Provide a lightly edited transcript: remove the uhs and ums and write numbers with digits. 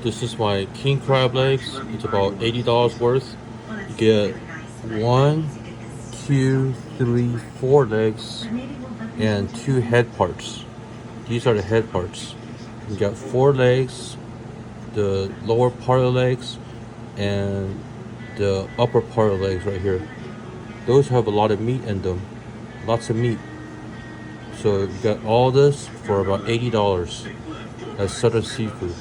This is my king crab legs. It's about $80 worth. You get 1, 2, 3, 4 legs and 2 head parts. These are the head parts. You got 4 legs, the lower part of the legs, and the upper part of the legs right here. Those have a lot of meat in them. Lots of meat. So you got all this for about $80 at Southern Seafood.